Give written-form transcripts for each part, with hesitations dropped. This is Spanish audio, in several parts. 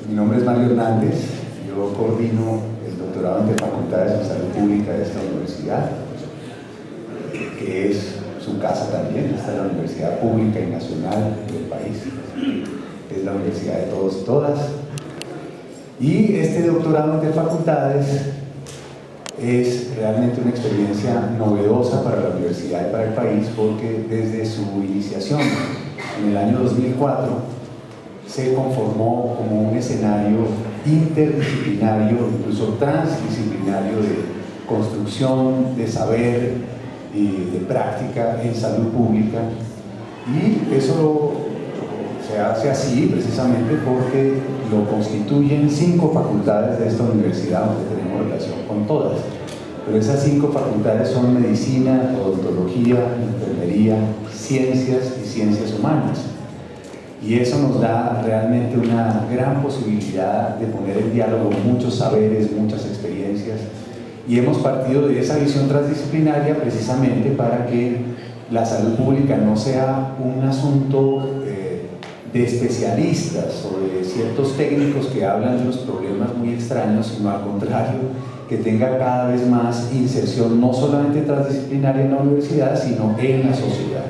Mi nombre es Mario Hernández, yo coordino el doctorado en Facultades en Salud Pública de esta universidad, que es su casa también. Esta es la universidad pública y nacional del país, es la universidad de todos y todas. Y este doctorado en Facultades es realmente una experiencia novedosa para la universidad y para el país, porque desde su iniciación en el año 2004 se conformó como un escenario interdisciplinario, incluso transdisciplinario, de construcción de saber y de práctica en salud pública. Y eso se hace así precisamente porque lo constituyen 5 facultades de esta universidad, aunque tenemos relación con todas. Pero esas 5 facultades son medicina, odontología, enfermería, ciencias y ciencias humanas. Y eso nos da realmente una gran posibilidad de poner en diálogo muchos saberes, muchas experiencias. Y hemos partido de esa visión transdisciplinaria precisamente para que la salud pública no sea un asunto de especialistas o de ciertos técnicos que hablan de los problemas muy extraños, sino al contrario, que tenga cada vez más inserción no solamente transdisciplinaria en la universidad, sino en la sociedad.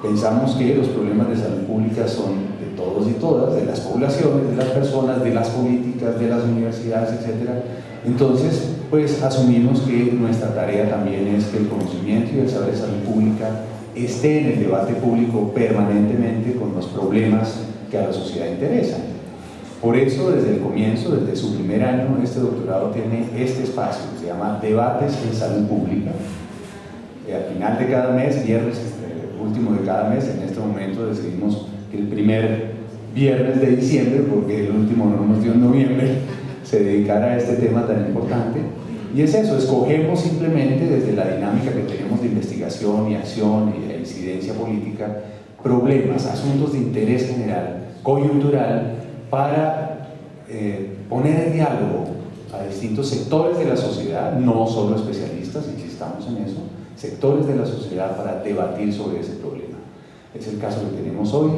Pensamos que los problemas de salud pública son de todos y todas, de las poblaciones, de las personas, de las políticas, de las universidades, etc. Entonces, pues asumimos que nuestra tarea también es que el conocimiento y el saber de salud pública esté en el debate público permanentemente con los problemas que a la sociedad interesan. Por eso, desde el comienzo, desde su primer año, este doctorado tiene este espacio que se llama Debates en Salud Pública. Al final de cada mes, viernes último de cada mes, en este momento decidimos que el primer viernes de diciembre, porque el último no nos dio en noviembre, se dedicara a este tema tan importante. Y es eso, escogemos simplemente desde la dinámica que tenemos de investigación y acción y de incidencia política, problemas, asuntos de interés general, coyuntural, para poner en diálogo a distintos sectores de la sociedad, no solo especialistas, insistamos en eso, sectores de la sociedad, para debatir sobre ese problema. Es el caso que tenemos hoy.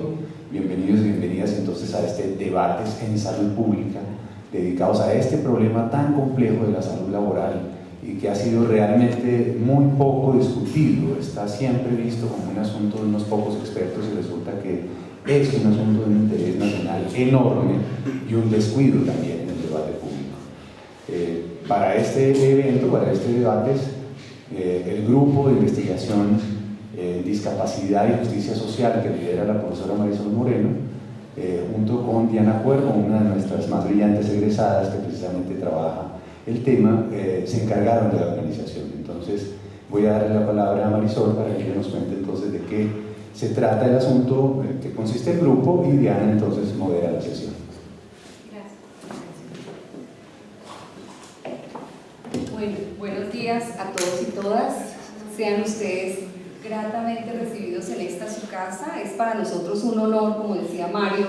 Bienvenidos y bienvenidas entonces a este Debates en Salud Pública, dedicados a este problema tan complejo de la salud laboral y que ha sido realmente muy poco discutido. Está siempre visto como un asunto de unos pocos expertos y resulta que es un asunto de un interés nacional enorme y un descuido también en el debate público. Para este evento, para este debate, el grupo de investigación en discapacidad y justicia social que lidera la profesora Marisol Moreno, junto con Diana Cuervo, una de nuestras más brillantes egresadas que precisamente trabaja el tema, se encargaron de la organización. Entonces voy a darle la palabra a Marisol para que nos cuente entonces de qué se trata el asunto, en qué consiste el grupo, y Diana entonces modera la sesión. Buenos días a todos y todas. Sean ustedes gratamente recibidos en esta su casa. Es para nosotros un honor, como decía Mario,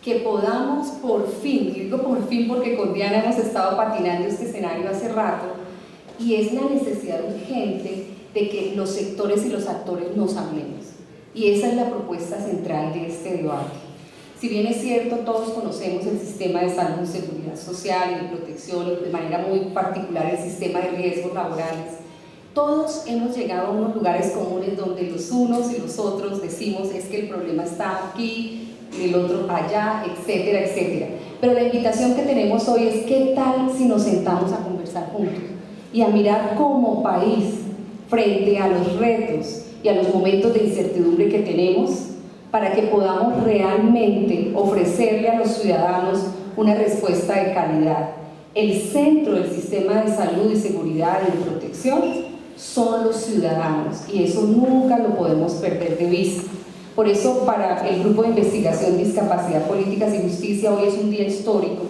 que podamos por fin, digo por fin porque con Diana hemos estado patinando este escenario hace rato, y es la necesidad urgente de que los sectores y los actores nos hablemos. Y esa es la propuesta central de este debate. Si bien es cierto, todos conocemos el sistema de salud y seguridad social y de protección, de manera muy particular el sistema de riesgos laborales, todos hemos llegado a unos lugares comunes donde los unos y los otros decimos es que el problema está aquí, el otro allá, etcétera, etcétera. Pero la invitación que tenemos hoy es ¿qué tal si nos sentamos a conversar juntos y a mirar como país frente a los retos y a los momentos de incertidumbre que tenemos, para que podamos realmente ofrecerle a los ciudadanos una respuesta de calidad? El centro del sistema de salud y seguridad y de protección son los ciudadanos, y eso nunca lo podemos perder de vista. Por eso, para el Grupo de Investigación Discapacidad, Políticas y Justicia, hoy es un día histórico.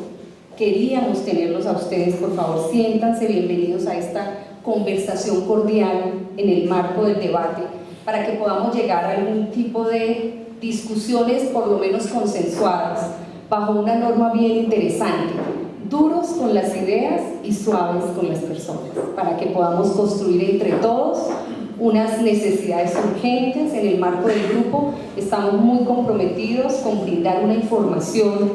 Queríamos tenerlos a ustedes. Por favor, siéntanse bienvenidos a esta conversación cordial en el marco del debate, para que podamos llegar a algún tipo de discusiones por lo menos consensuadas, bajo una norma bien interesante: duros con las ideas y suaves con las personas, para que podamos construir entre todos unas necesidades urgentes. En el marco del grupo estamos muy comprometidos con brindar una información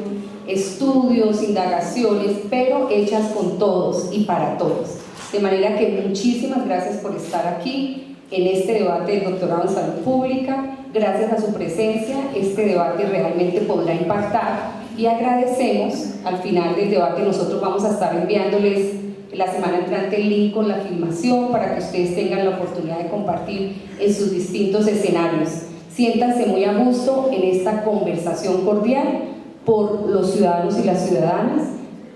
estudios, indagaciones, pero hechas con todos y para todos. De manera que muchísimas gracias por estar aquí en este debate del doctorado en salud pública. Gracias a su presencia, este debate realmente podrá impactar, y agradecemos, al final del debate nosotros vamos a estar enviándoles la semana entrante el link con la filmación para que ustedes tengan la oportunidad de compartir en sus distintos escenarios. Siéntanse muy a gusto en esta conversación cordial por los ciudadanos y las ciudadanas,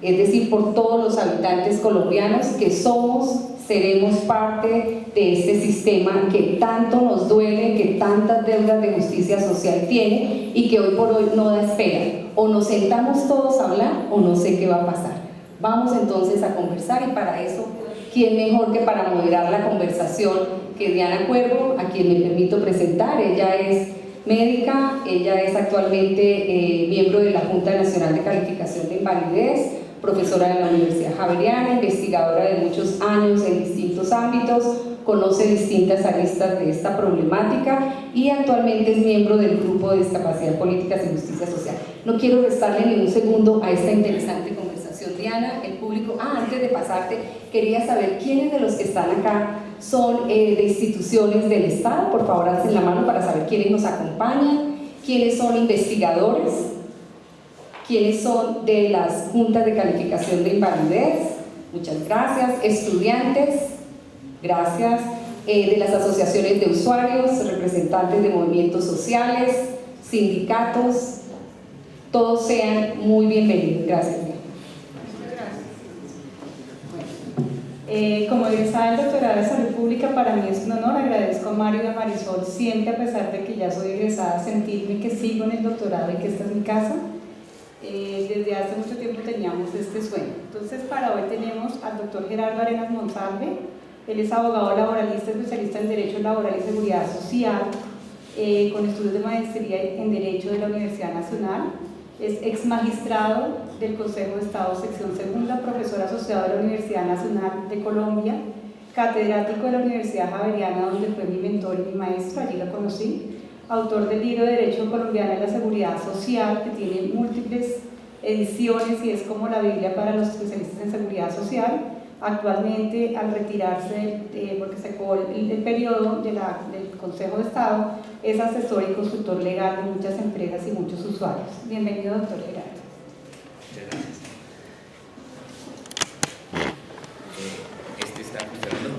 es decir, por todos los habitantes colombianos que somos, seremos parte de este sistema que tanto nos duele, que tantas deudas de justicia social tiene y que hoy por hoy no da espera. O nos sentamos todos a hablar o no sé qué va a pasar. Vamos entonces a conversar, y para eso, ¿quién mejor que para moderar la conversación que Diana Cuervo, a quien me permito presentar? Ella es médica, ella es actualmente miembro de la Junta Nacional de Calificación de Invalidez, profesora de la Universidad Javeriana, investigadora de muchos años en distintos ámbitos, conoce distintas aristas de esta problemática y actualmente es miembro del Grupo de Discapacidad, Políticas y Justicia Social. No quiero restarle ni un segundo a esta interesante conversación, Diana. El público, antes de pasarte, quería saber quiénes de los que están acá son de instituciones del Estado. Por favor, alcen la mano para saber quiénes nos acompañan, quiénes son investigadores, quiénes son de las juntas de calificación de invalidez, muchas gracias, estudiantes, gracias, de las asociaciones de usuarios, representantes de movimientos sociales, sindicatos, todos sean muy bienvenidos. Gracias. Como egresada del doctorado de salud pública, para mí es un honor. Agradezco a Mario y a Marisol siempre, a pesar de que ya soy egresada, sentirme que sigo en el doctorado y que esta es mi casa. Desde hace mucho tiempo teníamos este sueño. Entonces, para hoy tenemos al doctor Gerardo Arenas Monsalve. Él es abogado laboralista, especialista en Derecho Laboral y Seguridad Social, con estudios de maestría en Derecho de la Universidad Nacional. Es ex magistrado del Consejo de Estado, sección segunda, profesor asociado de la Universidad Nacional de Colombia, catedrático de la Universidad Javeriana, donde fue mi mentor y mi maestro, allí lo conocí. Autor del libro Derecho Colombiano de la Seguridad Social, que tiene múltiples ediciones y es como la Biblia para los especialistas en seguridad social. Actualmente, al retirarse, porque se acabó el periodo del Consejo de Estado, es asesor y consultor legal de muchas empresas y muchos usuarios. Bienvenido, doctor Gerardo. Muchas gracias. ¿Este está funcionando?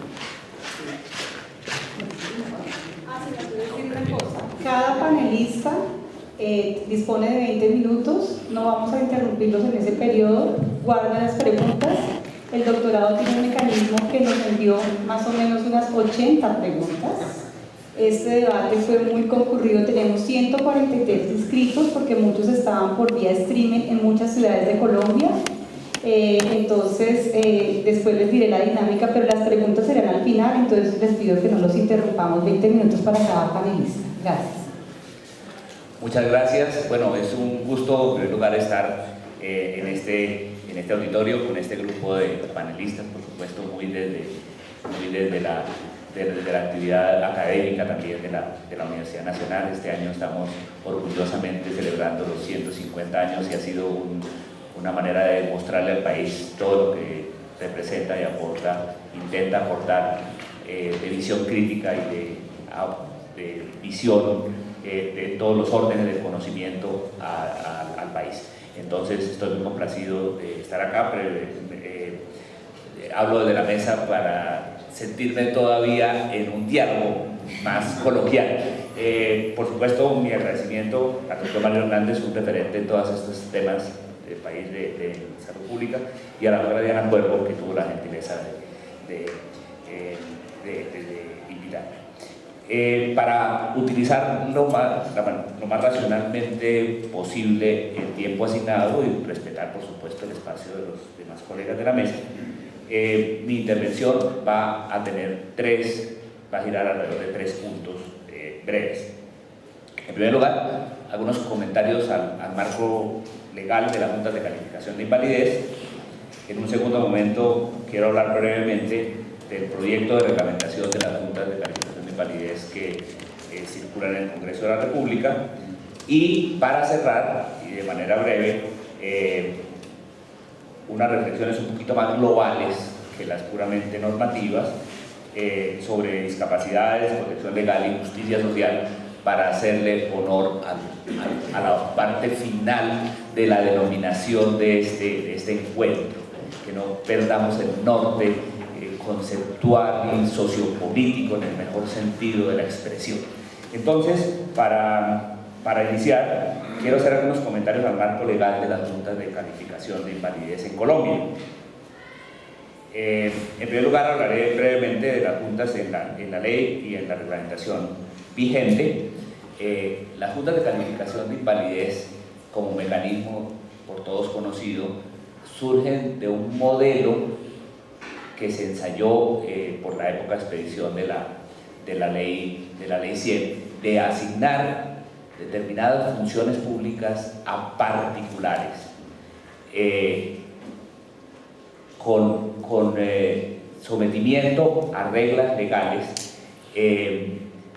Cada panelista dispone de 20 minutos, no vamos a interrumpirlos en ese periodo, guarden las preguntas. El doctorado tiene un mecanismo que nos envió más o menos unas 80 preguntas. Este debate fue muy concurrido, tenemos 143 inscritos porque muchos estaban por vía streaming en muchas ciudades de Colombia. Entonces, después les diré la dinámica, pero las preguntas serán al final, entonces les pido que no los interrumpamos. 20 minutos para cada panelista. Gracias. Muchas gracias. Bueno, es un gusto, en primer lugar, estar en este auditorio con este grupo de panelistas, por supuesto, muy desde la actividad académica también de la Universidad Nacional. Este año estamos orgullosamente celebrando los 150 años y ha sido una manera de demostrarle al país todo lo que representa y aporta, intenta aportar de visión crítica y de visión de todos los órdenes del conocimiento al país. Entonces estoy muy complacido de estar acá, pero hablo desde la mesa para sentirme todavía en un diálogo más coloquial. Por supuesto, mi agradecimiento al doctor Mario Hernández, un referente en todos estos temas del país de salud pública, y a la doctora Diana Cuervo, que tuvo la gentileza de invitarme. Para utilizar lo más racionalmente posible el tiempo asignado y respetar, por supuesto, el espacio de los demás colegas de la mesa, mi intervención va a girar alrededor de 3 puntos breves. En primer lugar, algunos comentarios al marco legal de las juntas de calificación de invalidez. En un segundo momento quiero hablar brevemente del proyecto de reglamentación de las juntas de calificación de invalidez que circulan en el Congreso de la República, y para cerrar, y de manera breve, unas reflexiones un poquito más globales que las puramente normativas sobre discapacidades, protección legal y justicia social, para hacerle honor a la parte final de la denominación de este encuentro, que no perdamos el norte conceptual y sociopolítico en el mejor sentido de la expresión. Entonces, para iniciar, quiero hacer algunos comentarios al marco legal de las juntas de calificación de invalidez en Colombia. En primer lugar, hablaré brevemente de las juntas en la ley y en la reglamentación vigente. Las juntas de calificación de invalidez, como mecanismo por todos conocido, surgen de un modelo que se ensayó por la época de expedición de la ley 100, de asignar determinadas funciones públicas a particulares, con sometimiento a reglas legales.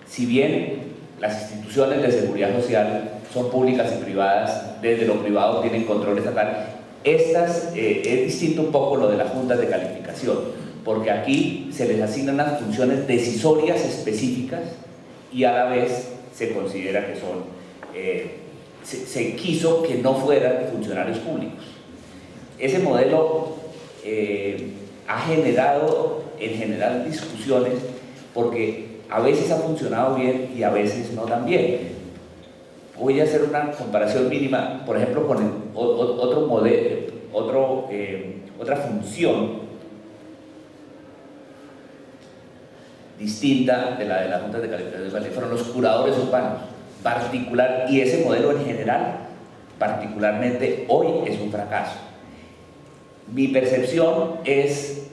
Si bien las instituciones de seguridad social son públicas y privadas, desde lo privado tienen control estatal, es distinto un poco lo de las juntas de calificación, porque aquí se les asignan unas funciones decisorias específicas y a la vez se considera que son, se quiso que no fueran funcionarios públicos. Ese modelo ha generado en general discusiones, porque a veces ha funcionado bien y a veces no tan bien. Voy a hacer una comparación mínima, por ejemplo, con otro modelo, otra función distinta de la de las juntas de calificación, fueron los curadores urbanos, y ese modelo en general, particularmente hoy, es un fracaso. Mi percepción es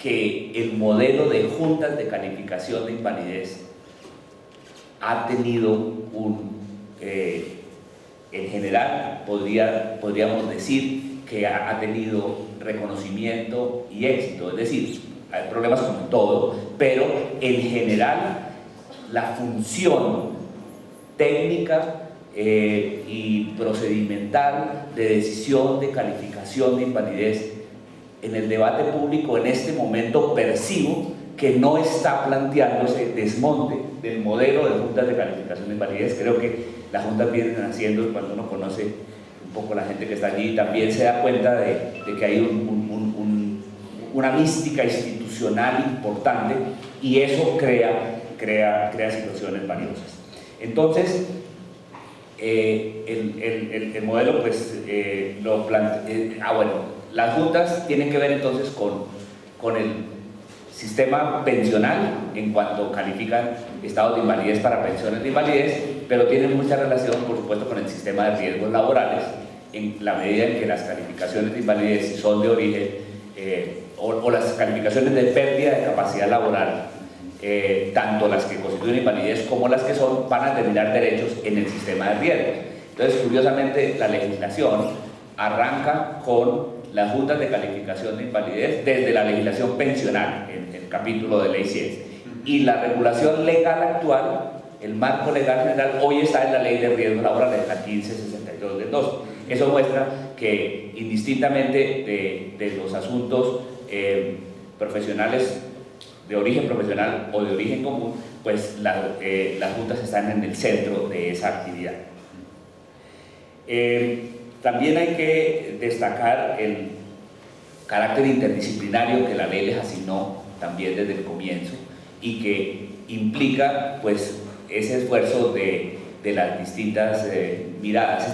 que el modelo de juntas de calificación de invalidez ha tenido en general, podríamos decir que ha tenido reconocimiento y éxito. Es decir, hay problemas como en todo, pero en general la función técnica y procedimental de decisión de calificación de invalidez en el debate público en este momento percibo que no está planteándose desmonte del modelo de juntas de calificación de invalidez. Creo que las juntas vienen haciendo, cuando uno conoce un poco la gente que está allí, también se da cuenta de que hay una mística institucional importante, y eso crea situaciones valiosas. Entonces, el modelo pues lo plantea, las juntas tienen que ver entonces con el sistema pensional en cuanto califican estados de invalidez para pensiones de invalidez, pero tienen mucha relación, por supuesto, con el sistema de riesgos laborales, en la medida en que las calificaciones de invalidez, si son de origen, o las calificaciones de pérdida de capacidad laboral, tanto las que constituyen invalidez como las que son, van a determinar derechos en el sistema de riesgos. Entonces, curiosamente, la legislación arranca con las juntas de calificación de invalidez desde la legislación pensional, en el capítulo de Ley 100. Y la regulación legal actual, el marco legal general, hoy está en la Ley de Riesgos Laborales, la 1562 del 2. Eso muestra que, indistintamente de los asuntos profesionales de origen profesional o de origen común, pues las juntas están en el centro de esa actividad. También hay que destacar el carácter interdisciplinario que la ley les asignó también desde el comienzo, y que implica pues ese esfuerzo de las distintas miradas.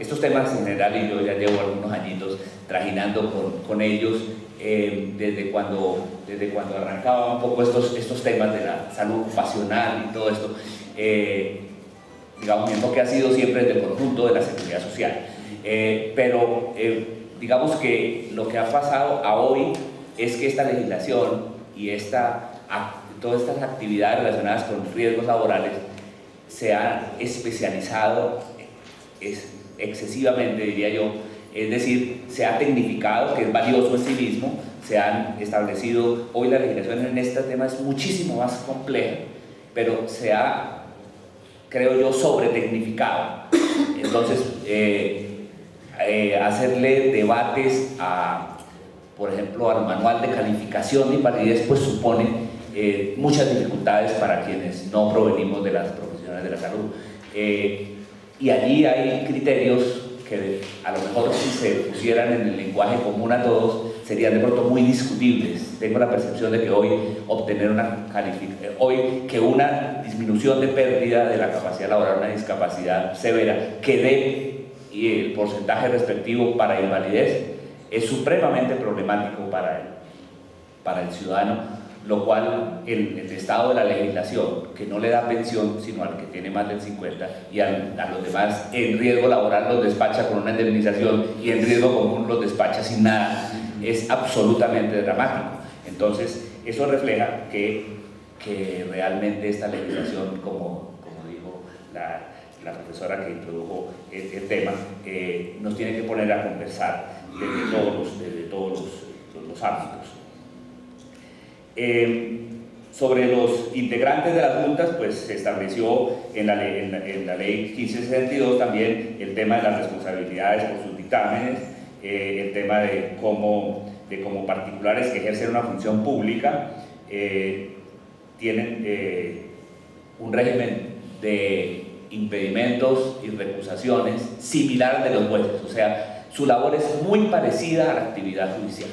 Estos temas en general, y yo ya llevo algunos añitos trajinando con ellos, desde cuando arrancaba un poco estos temas de la salud ocupacional y todo esto, digamos, mi enfoque ha sido siempre desde el conjunto de la seguridad social. Pero digamos que lo que ha pasado a hoy es que esta legislación y todas estas actividades relacionadas con riesgos laborales se han especializado excesivamente, diría yo. Es decir, se ha tecnificado, que es valioso en sí mismo. Se han establecido, hoy la legislación en este tema es muchísimo más compleja, pero se ha, creo yo, sobretecnificado. Entonces, hacerle debates por ejemplo, al manual de calificación de invalidez, pues supone muchas dificultades para quienes no provenimos de las profesionales de la salud. Y allí hay criterios que a lo mejor si se pusieran en el lenguaje común a todos serían de pronto muy discutibles. Tengo la percepción de que hoy que una disminución de pérdida de la capacidad laboral, una discapacidad severa, que dé el porcentaje respectivo para invalidez, es supremamente problemático para el ciudadano, lo cual el estado de la legislación, que no le da pensión sino al que tiene más del 50, y a los demás en riesgo laboral los despacha con una indemnización y en riesgo común los despacha sin nada, es absolutamente dramático. Entonces eso refleja que realmente esta legislación, como dijo la profesora que introdujo el tema, nos tiene que poner a conversar desde todos los ámbitos. Sobre los integrantes de las juntas, pues se estableció en la ley 1562 también el tema de las responsabilidades por sus dictámenes, el tema de cómo particulares que ejercen una función pública tienen un régimen de impedimentos y recusaciones similar de los jueces, o sea, su labor es muy parecida a la actividad judicial.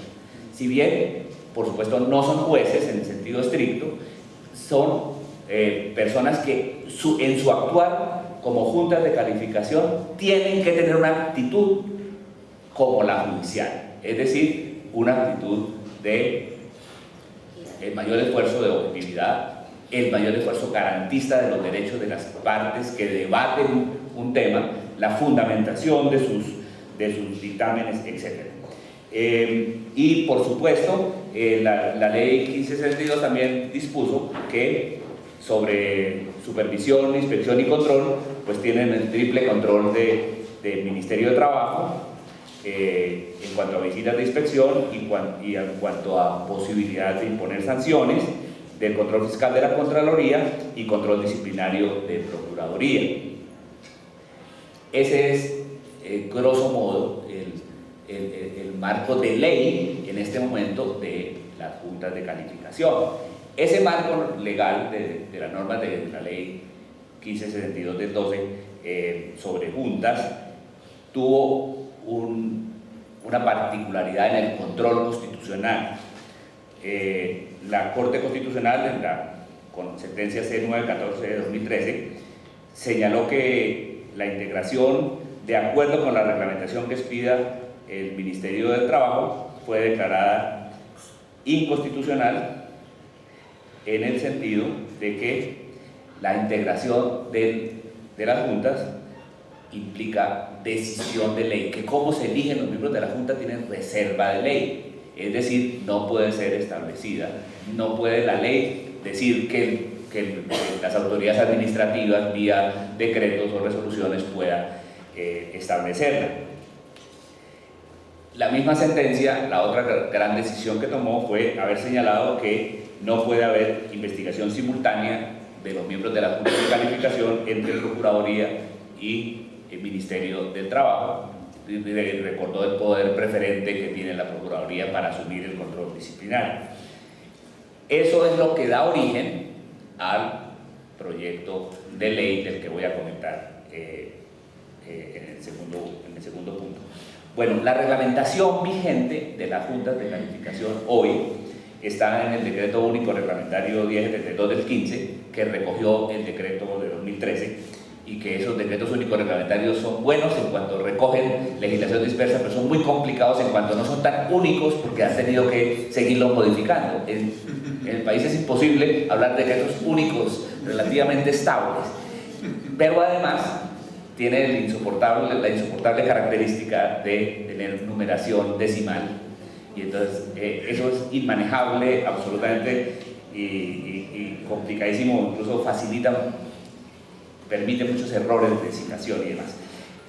Si bien, por supuesto, no son jueces en el sentido estricto, son personas que en su actuar como juntas de calificación tienen que tener una actitud como la judicial, es decir, una actitud de el mayor esfuerzo de objetividad, el mayor esfuerzo garantista de los derechos de las partes que debaten un tema, la fundamentación de sus dictámenes, etc. Y por supuesto, la ley 1562 también dispuso que sobre supervisión, inspección y control, pues tienen el triple control del Ministerio de Trabajo en cuanto a visitas de inspección y en cuanto a posibilidad de imponer sanciones, del control fiscal de la Contraloría y control disciplinario de Procuraduría. Ese es, grosso modo, el marco de ley en este momento de las juntas de calificación. Ese marco legal de las normas de la ley 1562 del 12 sobre juntas tuvo una particularidad en el control constitucional. La Corte Constitucional, con sentencia C914 de 2013, señaló que la integración, de acuerdo con la reglamentación que expida el Ministerio del Trabajo, fue declarada inconstitucional en el sentido de que la integración de las juntas implica decisión de ley, que cómo se eligen los miembros de la junta tienen reserva de ley, es decir, no puede ser establecida, no puede la ley decir que las autoridades administrativas vía decretos o resoluciones puedan establecerla. La misma sentencia, la otra gran decisión que tomó fue haber señalado que no puede haber investigación simultánea de los miembros de la Junta de Calificación entre Procuraduría y el Ministerio del Trabajo. Recordó el poder preferente que tiene la Procuraduría para asumir el control disciplinario. Eso es lo que da origen al proyecto de ley del que voy a comentar en el segundo punto. Bueno, la reglamentación vigente de las juntas de calificación hoy está en el Decreto Único Reglamentario 1072 del 15, que recogió el decreto de 2013, y que esos decretos únicos reglamentarios son buenos en cuanto recogen legislación dispersa, pero son muy complicados en cuanto no son tan únicos porque han tenido que seguirlos modificando. En el país es imposible hablar de decretos únicos relativamente estables, pero además tiene la insoportable característica de tener numeración decimal, y entonces eso es inmanejable absolutamente y complicadísimo, incluso permite muchos errores de citación y demás.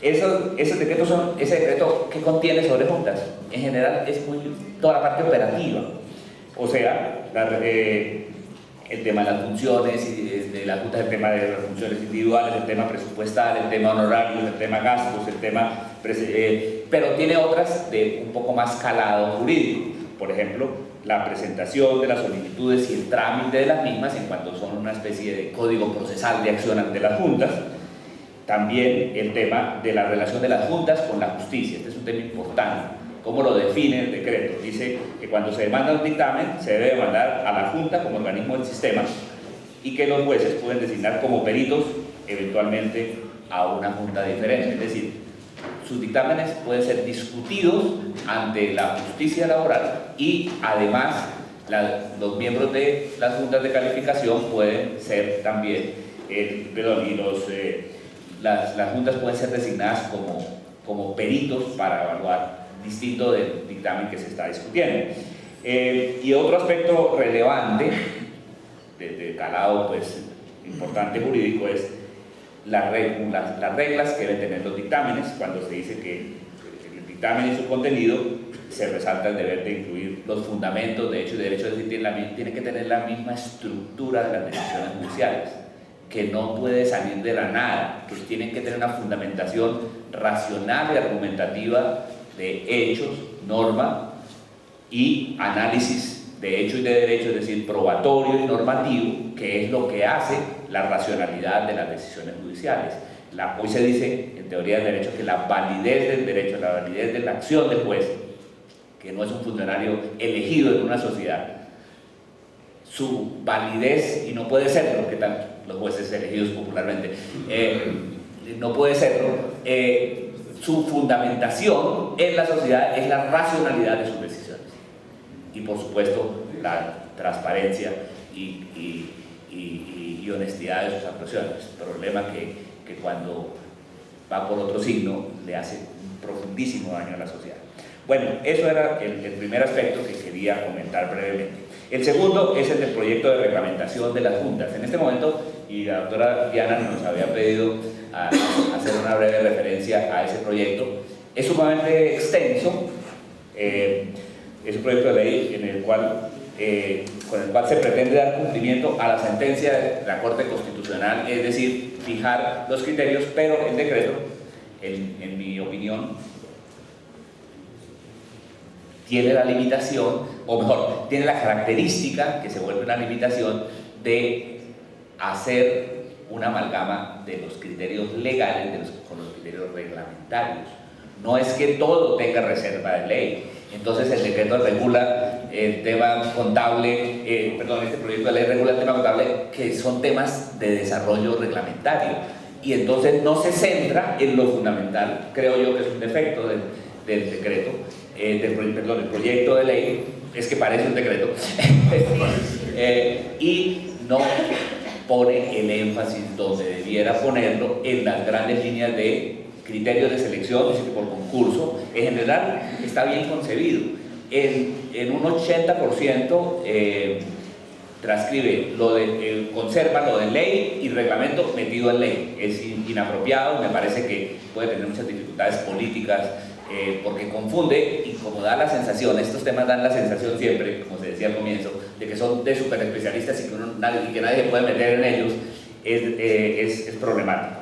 Esos decretos son, ese decreto que contiene sobre juntas, en general es toda la parte operativa, o sea, el tema de las funciones de las juntas, el tema de las funciones individuales, el tema presupuestal, el tema honorarios, el tema gastos, el tema pero tiene otras de un poco más calado jurídico. Por ejemplo, la presentación de las solicitudes y el trámite de las mismas en cuanto son una especie de código procesal de acción ante las juntas. También el tema de la relación de las juntas con la justicia. Este es un tema importante. ¿Cómo lo define el decreto? Dice que cuando se demanda un dictamen se debe mandar a la junta como organismo del sistema y que los jueces pueden designar como peritos eventualmente a una junta diferente. Es decir, sus dictámenes pueden ser discutidos ante la justicia laboral y además los miembros de las juntas de calificación pueden ser también, las juntas pueden ser designadas como peritos para evaluar distinto del dictamen que se está discutiendo. Y otro aspecto relevante, de calado pues, importante jurídico, es las reglas que deben tener los dictámenes. Cuando se dice que el dictamen y su contenido se resalta el deber de incluir los fundamentos de hecho y derecho, es decir, tiene que tener la misma estructura de las decisiones judiciales, que no puede salir de la nada, que tienen que tener una fundamentación racional y argumentativa de hechos, norma y análisis de hecho y de derecho, es decir, probatorio y normativo, que es lo que hace la racionalidad de las decisiones judiciales. Hoy se dice en teoría del derecho que la validez del derecho, la validez de la acción del juez, que no es un funcionario elegido en una sociedad, su validez, y no puede serlo, que tal los jueces elegidos popularmente, no puede serlo, su fundamentación en la sociedad es la racionalidad de sus decisiones y por supuesto la transparencia y honestidad de sus actuaciones, problema que cuando va por otro signo le hace un profundísimo daño a la sociedad. Bueno, eso era el primer aspecto que quería comentar brevemente. El segundo es el del proyecto de reglamentación de las juntas. En este momento, y la doctora Diana nos había pedido hacer una breve referencia a ese proyecto, es sumamente extenso, es un proyecto de ley con el cual se pretende dar cumplimiento a la sentencia de la Corte Constitucional, es decir, fijar los criterios, pero el decreto, en mi opinión, tiene la limitación, o mejor, tiene la característica, que se vuelve una limitación, de hacer una amalgama de los criterios legales con los criterios reglamentarios. No es que todo tenga reserva de ley. Entonces el decreto regula el tema contable, este proyecto de ley regula el tema contable, que son temas de desarrollo reglamentario. Y entonces no se centra en lo fundamental, creo yo que es un defecto del decreto, del proyecto de ley, es que parece un decreto, y no pone el énfasis donde debiera ponerlo en las grandes líneas de criterios de selección, es decir, por concurso. En general está bien concebido, en un 80% transcribe conserva lo de ley y reglamento metido en ley. Es inapropiado, me parece que puede tener muchas dificultades políticas, porque confunde, y como da la sensación, estos temas dan la sensación siempre, como se decía al comienzo, de que son de super especialistas y que nadie se puede meter en ellos, es problemático.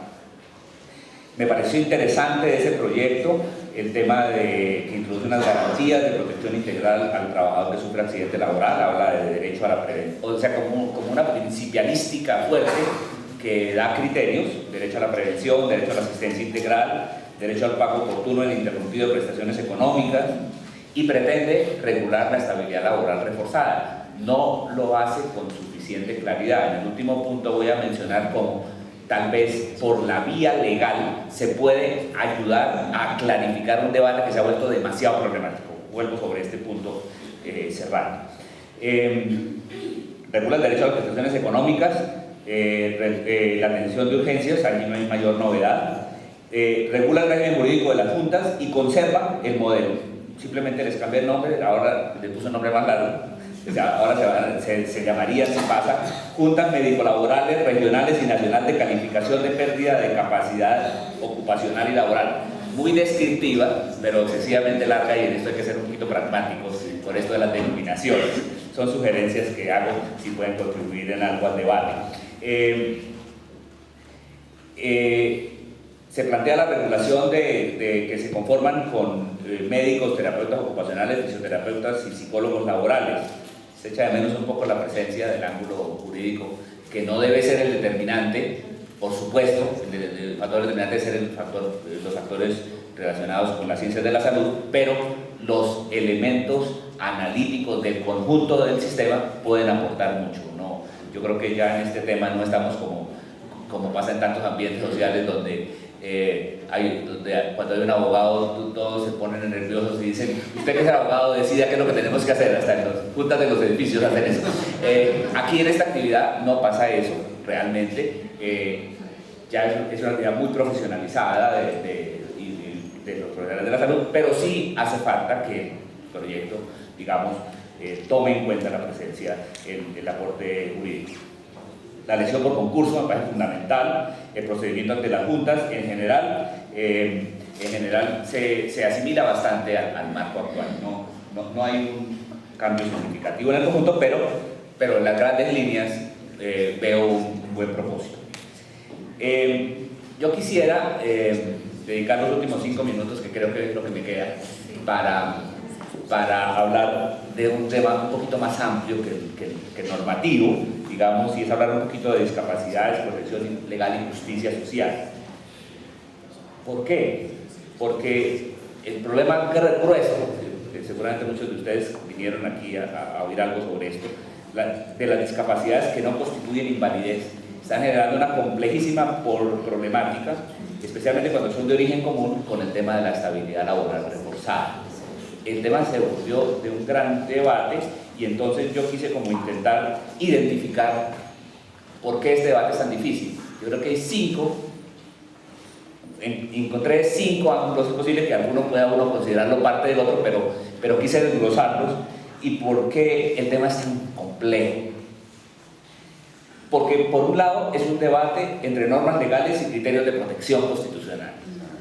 Me pareció interesante ese proyecto el tema que introduce unas garantías de protección integral al trabajador que sufre accidente laboral, habla de derecho a la prevención, o sea, como una principialística fuerte que da criterios: derecho a la prevención, derecho a la asistencia integral, derecho al pago oportuno e ininterrumpido de prestaciones económicas, y pretende regular la estabilidad laboral reforzada. No lo hace con suficiente claridad. En el último punto voy a mencionar cómo tal vez por la vía legal se puede ayudar a clarificar un debate que se ha vuelto demasiado problemático. Vuelvo sobre este punto cerrando. Regula el derecho a las prestaciones económicas, la atención de urgencias, allí no hay mayor novedad. Regula el régimen jurídico de las juntas y conserva el modelo. Simplemente les cambié el nombre, ahora le puse un nombre más largo. O sea, ahora se llamaría, si pasa, Juntas Médico-Laborales, Regionales y Nacional de Calificación de Pérdida de Capacidad Ocupacional y Laboral. Muy descriptiva, pero excesivamente larga, y en esto hay que ser un poquito pragmáticos por esto de las denominaciones. Son sugerencias que hago, si pueden contribuir en algo al debate. Se plantea la regulación de que se conforman con médicos, terapeutas ocupacionales, fisioterapeutas y psicólogos laborales. Se echa de menos un poco la presencia del ángulo jurídico, que no debe ser el determinante, por supuesto, el factor determinante debe ser los factores relacionados con las ciencias de la salud, pero los elementos analíticos del conjunto del sistema pueden aportar mucho, ¿no? Yo creo que ya en este tema no estamos como pasa en tantos ambientes sociales donde cuando hay un abogado todos se ponen nerviosos y dicen: usted que es el abogado decida qué es lo que tenemos que hacer, hasta en las juntas de los edificios hacen eso. Aquí en esta actividad no pasa eso realmente. Ya es una actividad muy profesionalizada de los profesionales de la salud, pero sí hace falta que el proyecto, digamos, tome en cuenta la presencia del aporte jurídico. La elección por concurso me parece fundamental, el procedimiento ante las juntas en general se asimila bastante al marco actual, no hay un cambio significativo en el conjunto, pero en las grandes líneas veo un buen propósito. Yo quisiera dedicar los últimos 5 minutos, que creo que es lo que me queda, para hablar de un tema un poquito más amplio que normativo, digamos, y es hablar un poquito de discapacidades, protección legal y justicia social. ¿Por qué? Porque el problema grueso, que seguramente muchos de ustedes vinieron aquí a oír algo sobre esto, de las discapacidades que no constituyen invalidez, están generando una complejísima problemática, especialmente cuando son de origen común, con el tema de la estabilidad laboral reforzada. El tema se volvió de un gran debate y entonces yo quise como intentar identificar por qué este debate es tan difícil. Yo creo que hay encontré 5 ángulos, es posible que alguno pueda considerarlo parte del otro, pero quise desglosarlos. ¿Y por qué el tema es tan complejo? Porque por un lado es un debate entre normas legales y criterios de protección constitucional,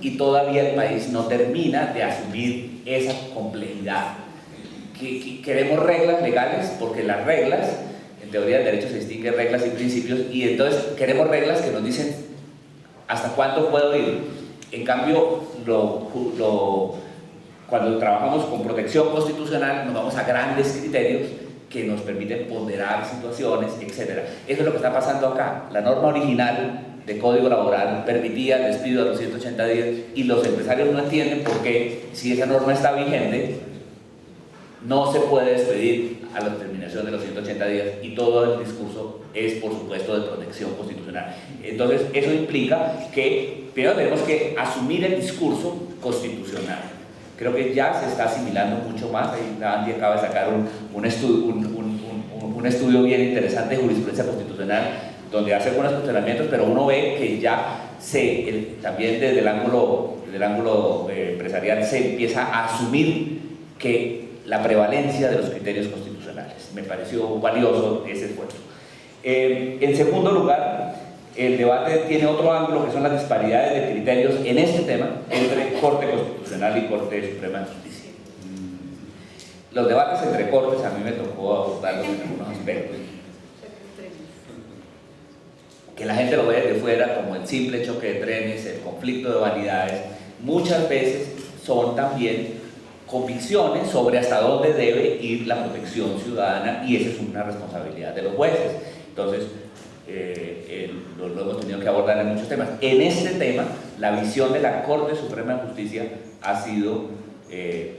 y todavía el país no termina de asumir esa complejidad. Queremos reglas legales, porque las reglas, en teoría del derecho se distinguen reglas y principios, y entonces queremos reglas que nos dicen hasta cuánto puedo ir. En cambio, cuando trabajamos con protección constitucional nos vamos a grandes criterios que nos permiten ponderar situaciones, etc. Eso es lo que está pasando acá. La norma original de Código Laboral permitía el despido a los 180 días y los empresarios no entienden por qué, si esa norma está vigente, no se puede despedir a la terminación de los 180 días, y todo el discurso es, por supuesto, de protección constitucional. Entonces, eso implica que primero tenemos que asumir el discurso constitucional. Creo que ya se está asimilando mucho más. Andy acaba de sacar un estudio bien interesante de jurisprudencia constitucional, donde hace algunos cuestionamientos, pero uno ve que ya también desde el ángulo empresarial se empieza a asumir que la prevalencia de los criterios constitucionales. Me pareció valioso ese esfuerzo. En segundo lugar, el debate tiene otro ángulo, que son las disparidades de criterios en este tema entre Corte Constitucional y Corte Suprema de Justicia. Los debates entre cortes a mí me tocó abordarlos en algunos aspectos, que la gente lo ve desde fuera como el simple choque de trenes, el conflicto de vanidades. Muchas veces son también convicciones sobre hasta dónde debe ir la protección ciudadana, y esa es una responsabilidad de los jueces. Entonces, lo hemos tenido que abordar en muchos temas. En este tema, la visión de la Corte Suprema de Justicia ha sido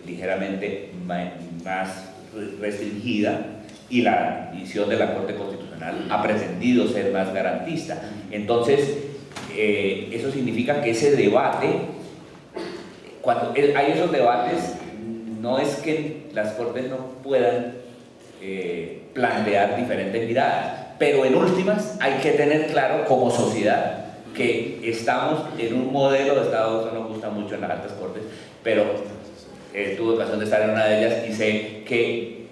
ligeramente más restringida, y la visión de la Corte Constitucional ha pretendido ser más garantista. Entonces, eso significa que ese debate, cuando hay esos debates, no es que las Cortes no puedan plantear diferentes miradas, pero en últimas hay que tener claro como sociedad que estamos en un modelo de Estado. Eso nos gusta mucho en las altas Cortes, pero tuve ocasión de estar en una de ellas y sé que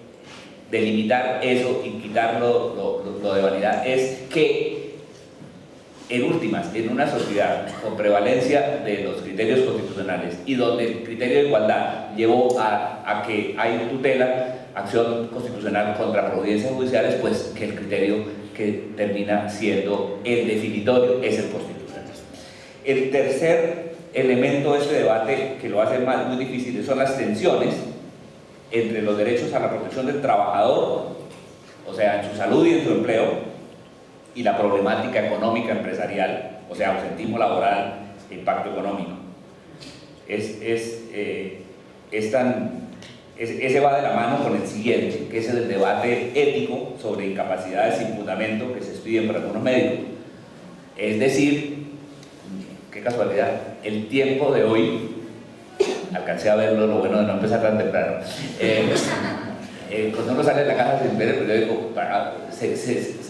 delimitar eso y quitarlo lo de vanidad es que en últimas, en una sociedad con prevalencia de los criterios constitucionales y donde el criterio de igualdad llevó a que hay tutela, acción constitucional contra providencias judiciales, pues que el criterio que termina siendo el definitorio es el constitucional. El tercer elemento de este debate que lo hace muy difícil son las tensiones entre los derechos a la protección del trabajador, o sea, en su salud y en su empleo, y la problemática económica empresarial, o sea, ausentismo laboral e impacto económico. Ese va de la mano con el siguiente, que es el debate ético sobre incapacidades sin fundamento que se estudian por algunos médicos. Es decir, qué casualidad, el tiempo de hoy, alcancé a verlo, lo bueno de no empezar tan temprano, cuando uno sale de la casa sin ver el periódico,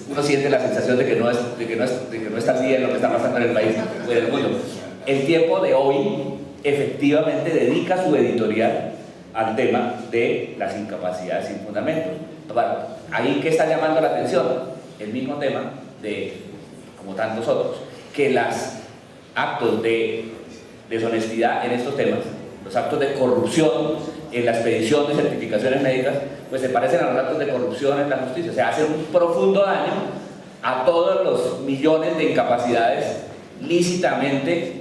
uno siente la sensación de que no está bien lo que está pasando en el país o en el mundo. El tiempo de hoy efectivamente dedica su editorial al tema de las incapacidades sin fundamento. Ahí, ¿qué está llamando la atención? El mismo tema como tantos otros, que los actos de deshonestidad en estos temas, los actos de corrupción en la expedición de certificaciones médicas, pues se parecen a los actos de corrupción en la justicia, o sea, hacen un profundo daño a todos los millones de incapacidades lícitamente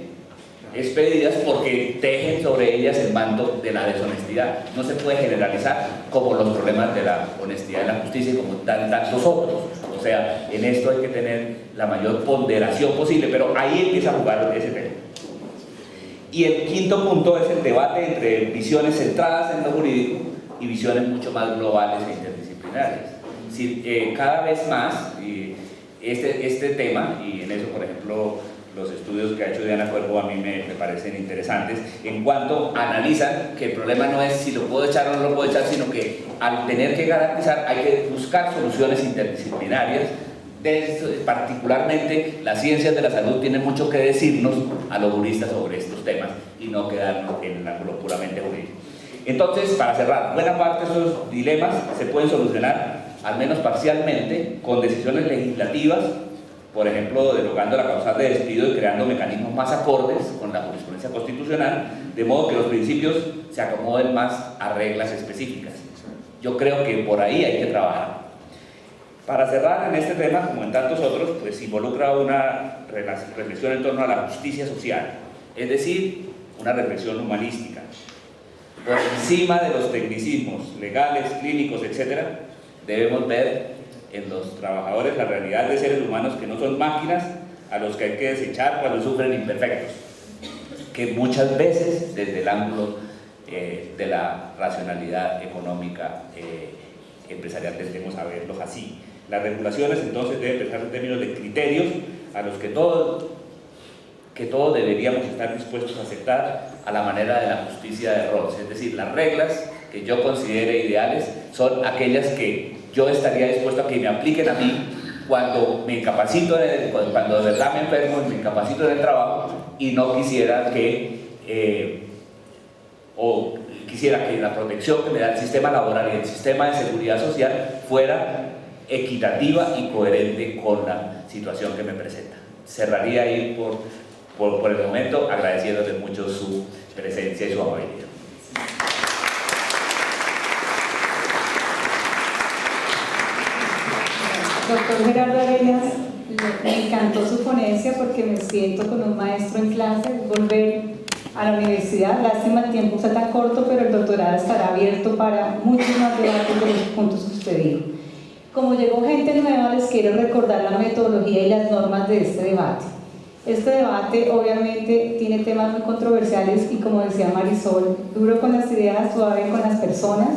expedidas, porque tejen sobre ellas el manto de la deshonestidad. No se puede generalizar como los problemas de la honestidad en la justicia y como tantos otros. O sea, en esto hay que tener la mayor ponderación posible, pero ahí empieza a jugar ese tema. Y el quinto punto es el debate entre visiones centradas en lo jurídico y visiones mucho más globales e interdisciplinarias. Cada vez más este tema, y en eso, por ejemplo, los estudios que ha hecho Diana Cuervo a mí me parecen interesantes, en cuanto analizan que el problema no es si lo puedo echar o no lo puedo echar, sino que al tener que garantizar hay que buscar soluciones interdisciplinarias. Particularmente las ciencias de la salud tienen mucho que decirnos a los juristas sobre estos temas y no quedarnos en el ángulo puramente jurídico. Entonces, para cerrar, buena parte de esos dilemas se pueden solucionar, al menos parcialmente, con decisiones legislativas, por ejemplo, derogando la causal de despido y creando mecanismos más acordes con la jurisprudencia constitucional, de modo que los principios se acomoden más a reglas específicas. Yo creo que por ahí hay que trabajar. Para cerrar, en este tema, como en tantos otros, pues involucra una reflexión en torno a la justicia social, es decir, una reflexión humanística. Por encima de los tecnicismos legales, clínicos, etc., debemos ver en los trabajadores la realidad de seres humanos que no son máquinas a los que hay que desechar cuando sufren imperfectos, que muchas veces desde el ángulo de la racionalidad económica empresarial tendemos a verlos así. Las regulaciones entonces deben pensar en términos de criterios a los que todos deberíamos estar dispuestos a aceptar a la manera de la justicia de Rawls, es decir, las reglas que yo considere ideales son aquellas que yo estaría dispuesto a que me apliquen a mí cuando me incapacito, cuando de verdad me enfermo y me incapacito en el trabajo y no quisiera quisiera que la protección que me da el sistema laboral y el sistema de seguridad social fuera equitativa y coherente con la situación que me presenta. Cerraría ahí por el momento, agradeciéndoles mucho su presencia y su amabilidad. Doctor Gerardo Arenas, me encantó su ponencia porque me siento con un maestro en clase, volver a la universidad. Lástima el tiempo está tan corto, pero el doctorado estará abierto para muchos más debates de los puntos que usted dijo. Como llegó gente nueva, les quiero recordar la metodología y las normas de este debate. Este debate obviamente tiene temas muy controversiales y, como decía Marisol, duro con las ideas, suave con las personas.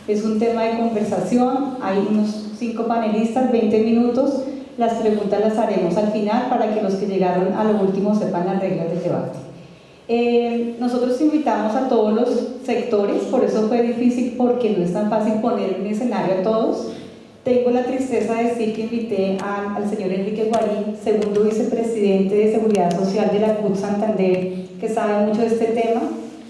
Es un tema de conversación, hay unos 5 panelistas, 20 minutos, las preguntas las haremos al final para que los que llegaron a lo último sepan las reglas del debate. Nosotros invitamos a todos los sectores, por eso fue difícil porque no es tan fácil poner un escenario a todos. Tengo la tristeza de decir que invité al señor Enrique Guarín, segundo vicepresidente de Seguridad Social de la CUT Santander, que sabe mucho de este tema,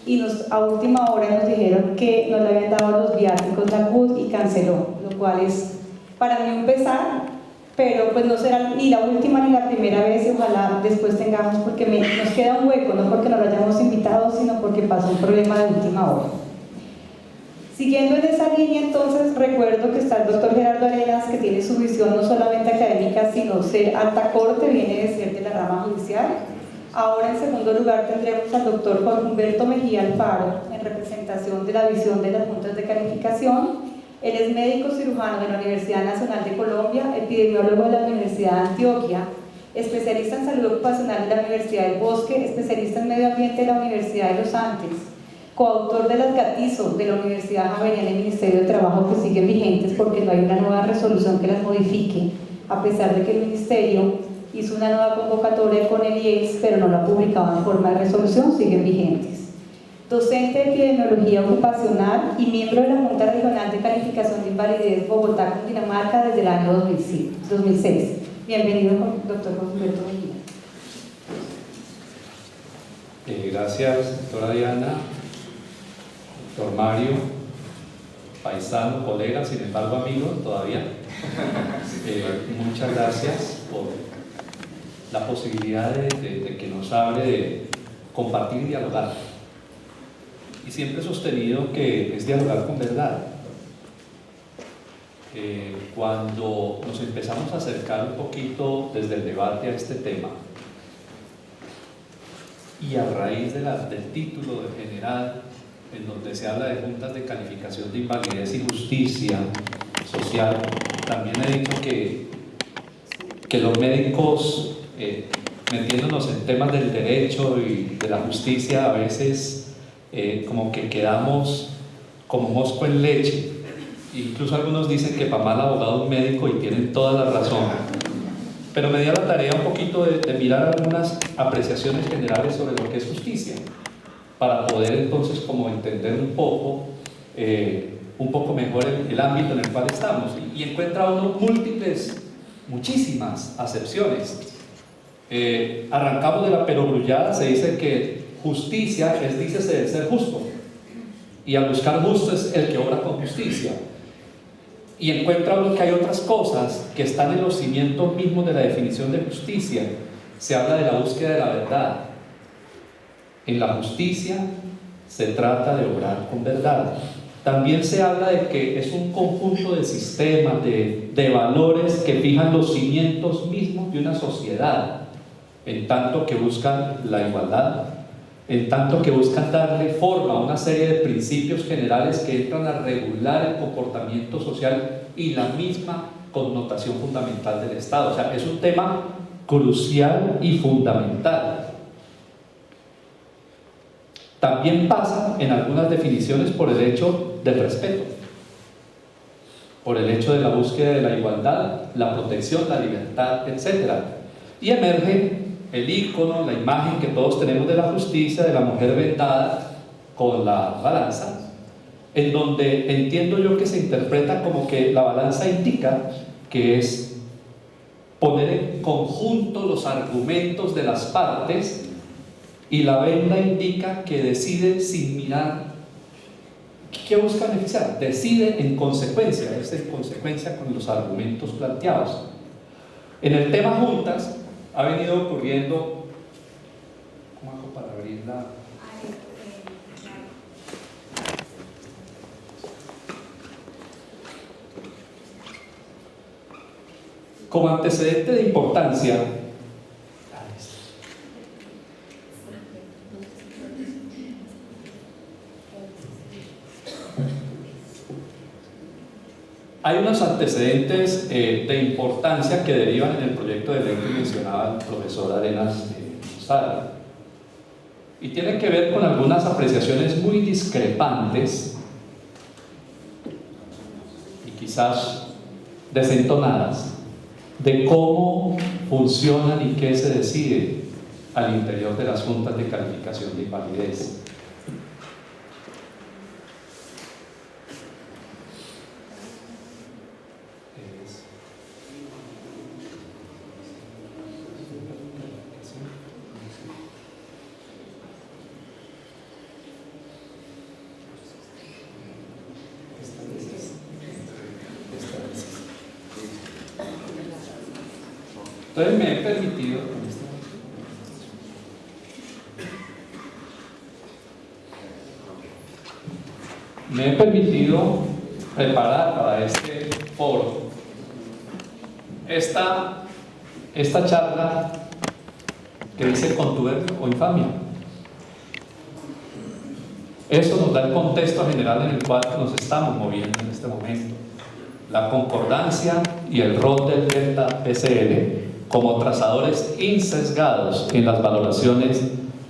y a última hora nos dijeron que no le habían dado los viáticos la CUT y canceló, lo cual es para mí un pesar, pero pues no será ni la última ni la primera vez y ojalá después tengamos, porque nos queda un hueco, no porque no lo hayamos invitado, sino porque pasó un problema de última hora. Siguiendo en esa línea, entonces, recuerdo que está el doctor Gerardo Arenas, que tiene su visión no solamente académica, sino ser alta corte, viene de ser de la rama judicial. Ahora, en segundo lugar, tendremos al doctor Juan Humberto Mejía Alfaro, en representación de la visión de las juntas de calificación. Él es médico cirujano de la Universidad Nacional de Colombia, epidemiólogo de la Universidad de Antioquia, especialista en salud ocupacional de la Universidad del Bosque, especialista en medio ambiente de la Universidad de los Andes, coautor de las GATIZO de la Universidad Javeriana y Ministerio de Trabajo, que siguen vigentes porque no hay una nueva resolución que las modifique, a pesar de que el Ministerio hizo una nueva convocatoria con el IES, pero no lo ha publicado en forma de resolución, siguen vigentes. Docente de epidemiología ocupacional y miembro de la Junta Regional de Calificación de Invalidez Bogotá, Cundinamarca, desde el año 2006. Bienvenido, doctor José Humberto Mejía. Gracias, doctora Diana, doctor Mario, paisano, colega, sin embargo amigo todavía. Muchas gracias por la posibilidad de que nos hable de compartir y dialogar. Y siempre he sostenido que es dialogar con verdad. Cuando nos empezamos a acercar un poquito desde el debate a este tema, y a raíz del título de general, en donde se habla de juntas de calificación de invalidez y justicia social, también he dicho que los médicos, metiéndonos en temas del derecho y de la justicia, a veces como que quedamos como mosco en leche. Incluso algunos dicen que para mal abogado un médico, y tienen toda la razón. Pero me di a la tarea un poquito de mirar algunas apreciaciones generales sobre lo que es justicia, para poder entonces como entender un poco mejor el ámbito en el cual estamos. Y encuentra uno muchísimas acepciones. Arrancamos de la perogrullada, se dice que justicia dícese de ser justo, y al buscar justo es el que obra con justicia. Y encuentra uno que hay otras cosas que están en los cimientos mismos de la definición de justicia. Se habla de la búsqueda de la verdad. En la justicia se trata de obrar con verdad. También se habla de que es un conjunto de sistemas, de valores que fijan los cimientos mismos de una sociedad, en tanto que buscan la igualdad, en tanto que buscan darle forma a una serie de principios generales que entran a regular el comportamiento social y la misma connotación fundamental del Estado. O sea, es un tema crucial y fundamental. También pasa en algunas definiciones por el hecho del respeto, por el hecho de la búsqueda de la igualdad, la protección, la libertad, etc. Y emerge el ícono, la imagen que todos tenemos de la justicia, de la mujer vendada con la balanza, en donde entiendo yo que se interpreta como que la balanza indica que es poner en conjunto los argumentos de las partes, y la venda indica que decide sin mirar qué busca beneficiar, decide en consecuencia, es en consecuencia con los argumentos planteados. En el tema juntas ha venido ocurriendo, ¿cómo hago para abrirla? Como antecedente de importancia, hay unos antecedentes de importancia que derivan en el proyecto de ley que mencionaba el profesor Arenas Sara, y tienen que ver con algunas apreciaciones muy discrepantes y quizás desentonadas de cómo funcionan y qué se decide al interior de las juntas de calificación de invalidez. Entonces me he permitido preparar para este foro esta charla que dice contubernio o infamia. Eso nos da el contexto general en el cual nos estamos moviendo en este momento. La concordancia y el rol del Delta PCL como trazadores insesgados en las valoraciones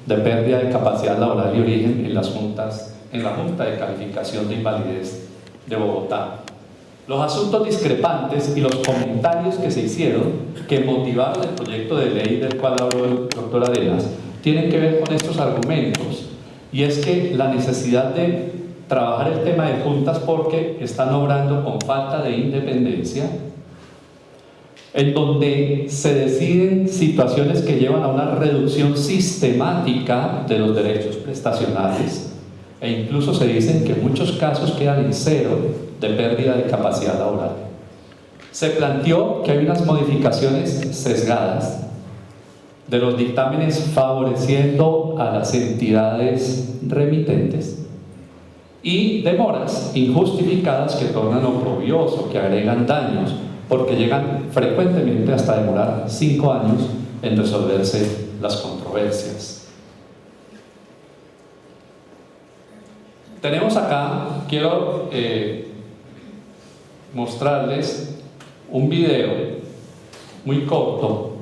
de pérdida de capacidad laboral y origen en la Junta de Calificación de Invalidez de Bogotá. Los asuntos discrepantes y los comentarios que se hicieron, que motivaron el proyecto de ley del cual habló el doctor Arenas, tienen que ver con estos argumentos, y es que la necesidad de trabajar el tema de juntas porque están obrando con falta de independencia, en donde se deciden situaciones que llevan a una reducción sistemática de los derechos prestacionales, e incluso se dicen que en muchos casos quedan en cero de pérdida de capacidad laboral. Se planteó que hay unas modificaciones sesgadas de los dictámenes favoreciendo a las entidades remitentes y demoras injustificadas que tornan oprobioso, que agregan daños, porque llegan frecuentemente hasta demorar 5 años en resolverse las controversias. Tenemos acá, quiero mostrarles un video muy corto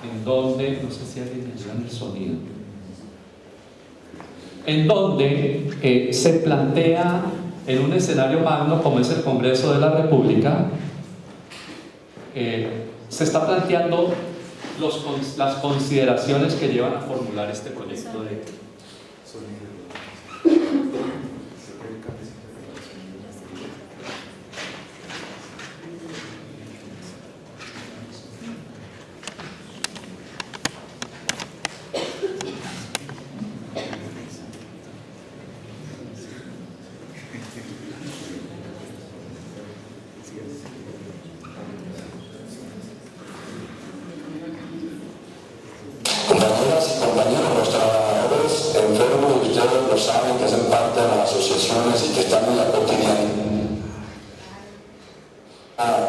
en donde, no sé si alguien me ayuda en el sonido, en donde se plantea en un escenario magno como es el Congreso de la República, se está planteando las consideraciones que llevan a formular este proyecto de sonido. Compañeras y compañeros, los trabajadores enfermos, y ustedes lo saben, que hacen parte de las asociaciones y que están en la cotidianidad,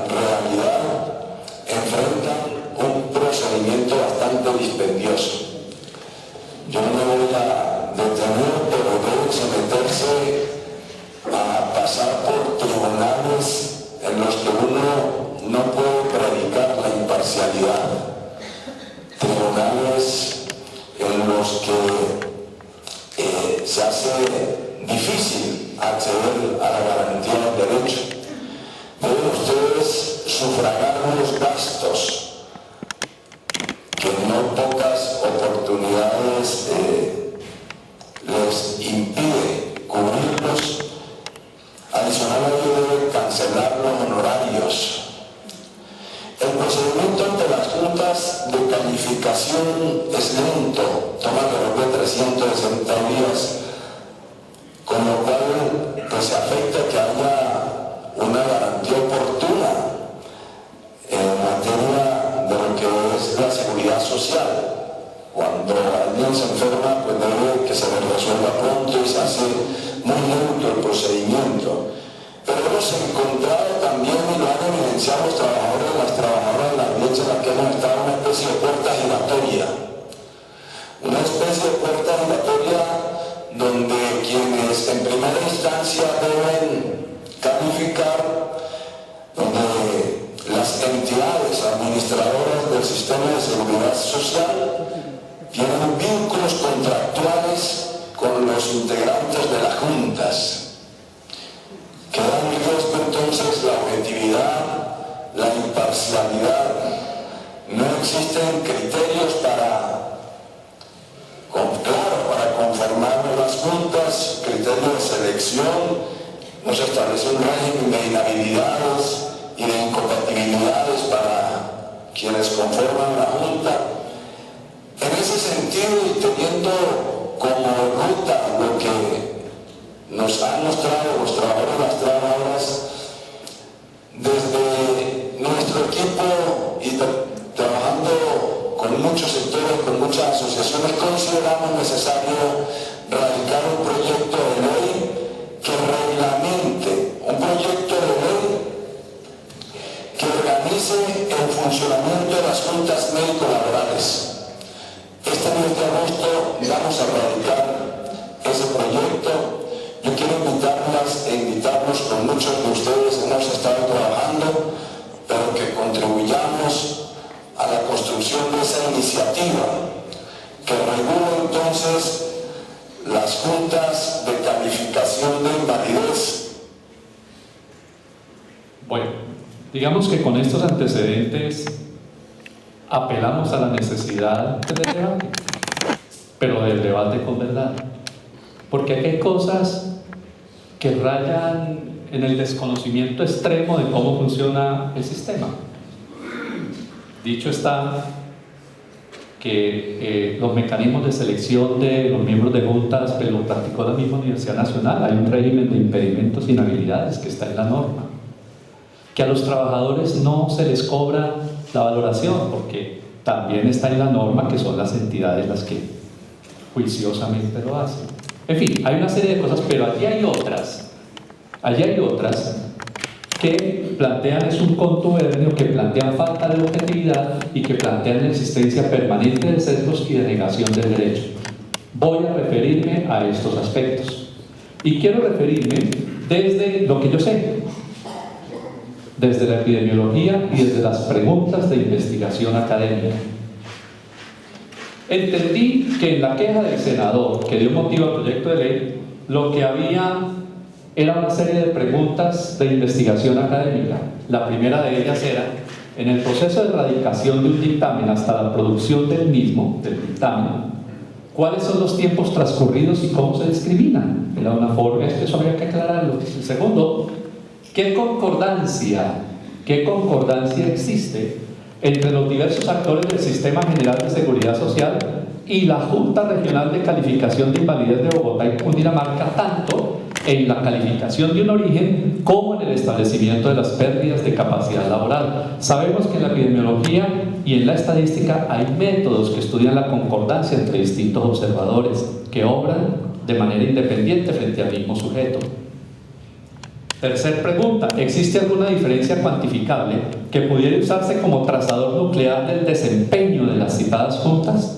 realidad, enfrentan un procedimiento bastante dispendioso. Yo no me voy a detener, pero deben someterse a pasar por tribunales en los que uno no puede predicar la imparcialidad. Tribunales en los que se hace difícil acceder a la garantía del derecho. Deben ustedes sufragar los gastos que en no pocas oportunidades les impide cubrirlos. Adicional a ello, deben cancelar los honorarios. El procedimiento ante las juntas de calificación es lento, toma alrededor de 360 días, con lo cual pues, se afecta que haya una garantía oportuna en materia de lo que es la seguridad social. Cuando alguien se enferma, pues debe que se le resuelva pronto y se hace muy lento el procedimiento. Pero hemos encontrado también, y lo han evidenciado los trabajadores y las trabajadoras de la brecha en la que hemos estado, una especie de puerta giratoria. Una especie de puerta giratoria donde quienes en primera instancia deben calificar, donde las entidades administradoras del sistema de seguridad social tienen vínculos contractuales con los integrantes de las juntas. Queda en riesgo entonces la objetividad, la imparcialidad. No existen criterios para conformar las juntas, criterios de selección, no se establece un régimen de inhabilidades y de incompatibilidades para quienes conforman la junta. En ese sentido, y teniendo como ruta lo que nos han mostrado los trabajadores y las trabajadoras, desde nuestro equipo y trabajando con muchos sectores, con muchas asociaciones, consideramos necesario radicar un proyecto de ley que reglamente, un proyecto de ley que organice el funcionamiento de las juntas médico-laborales. de calificación de invalidez. Bueno, digamos que con estos antecedentes apelamos a la necesidad del debate, pero del debate con verdad. Porque aquí hay cosas que rayan en el desconocimiento extremo de cómo funciona el sistema. Dicho está que los mecanismos de selección de los miembros de juntas, pero lo practicó la misma Universidad Nacional. Hay un régimen de impedimentos e inhabilidades que está en la norma. Que a los trabajadores no se les cobra la valoración, porque también está en la norma que son las entidades las que juiciosamente lo hacen. En fin, hay una serie de cosas, pero allí hay otras que plantean es un contubernio, que plantean falta de objetividad y que plantean la existencia permanente de sesgos y de negación del derecho. Voy a referirme a estos aspectos y quiero referirme desde lo que yo sé, desde la epidemiología y desde las preguntas de investigación académica. Entendí que en la queja del senador que dio motivo al proyecto de ley, lo que había era una serie de preguntas de investigación académica. La primera de ellas era, en el proceso de radicación de un dictamen hasta la producción del dictamen, ¿cuáles son los tiempos transcurridos y cómo se discriminan? Era una forma, eso había que aclararlo. El segundo, ¿qué concordancia existe entre los diversos actores del Sistema General de Seguridad Social y la Junta Regional de Calificación de Invalidez de Bogotá y Cundinamarca, tanto en la calificación de un origen como en el establecimiento de las pérdidas de capacidad laboral? Sabemos que en la epidemiología y en la estadística hay métodos que estudian la concordancia entre distintos observadores que obran de manera independiente frente al mismo sujeto. Tercer pregunta, ¿existe alguna diferencia cuantificable que pudiera usarse como trazador nuclear del desempeño de las citadas juntas?